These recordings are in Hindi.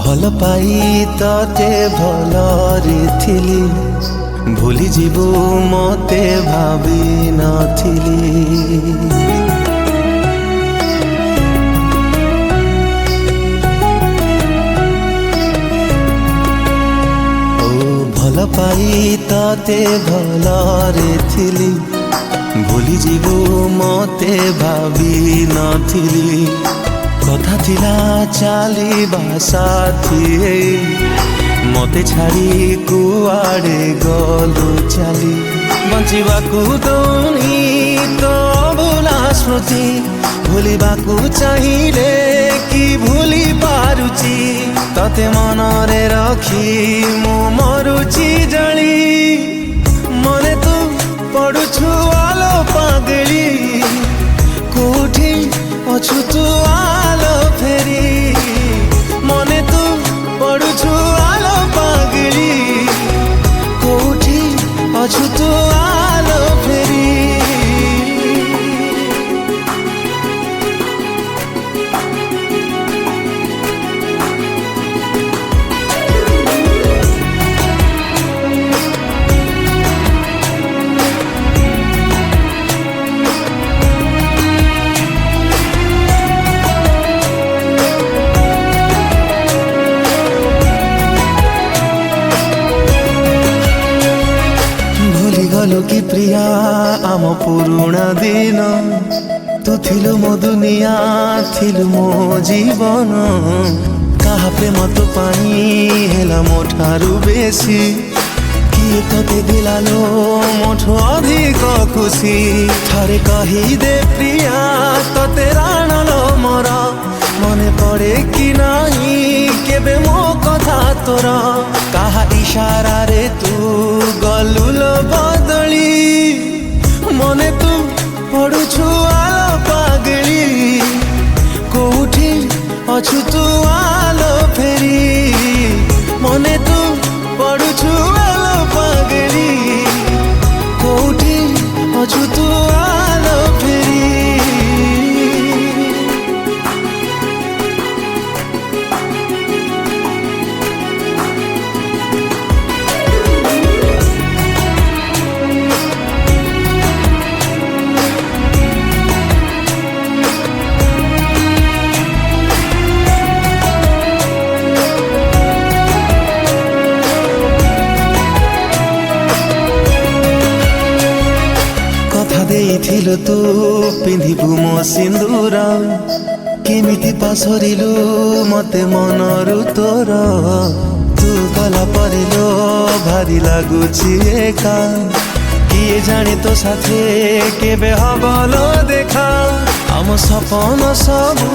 भल पाई तते भलरे थिली भूली जीवु मते भावी नथिली। भल पाई तते भलरे थिली भूली जीवु मते भावी नथिली। कथा थिला चालिबा साथी मते छाड़ी कुआड़े गलु चाली। बंचिबाकू दौनी तो भूला स्मृति भूलिबाकू चाहिए कि भूली पारुची। तते मनरे रखी मु मरुची जली मने तू पड़ुछु आलो पागली कोठी अछु तू आलो फेरी मने तू पड़ुछु आलो पागली कोठी अछु तू आलो फेरी। गलु कि प्रिया आम पुरुणा दिन तू थिलु मो दुनिया थिलु मो जीवन। कहा प्रेम तो पानी हेला मो ठारू बेसी किए तते दिलालो मोठो अधिक खुशी। थरे कही दे प्रिया तते राणलो मोर मने पड़े कि नहीं केबे मो कथा तोर। कहा इशारा रे तू गलुलो बदली मने तू पड़ुछु आलो पागली कोठी अछु तू आलो फेरी मने तू पड़ुछु आलो पागली कोठी अछु तू आलो फेरी। देइथिलु तू पिंधिबु मो सिंदूर केमिति पासरिलु मते मनरु तोर। तू गला परिलो भारी लागुची एका किए जाने तो साथे केबे हबलो देखा। आम सपन सबु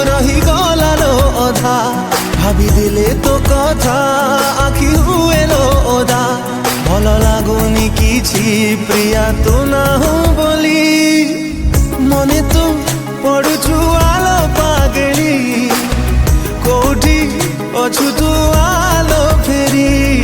रही गलालो अधा भाभी दिले तो कथा आखि हुएलो ओदा। भल लागुनी किछि प्रिया तू ना हो बोली मने तू पड़ुछु आलो पागली कोठी अछु तू आलो फेरी।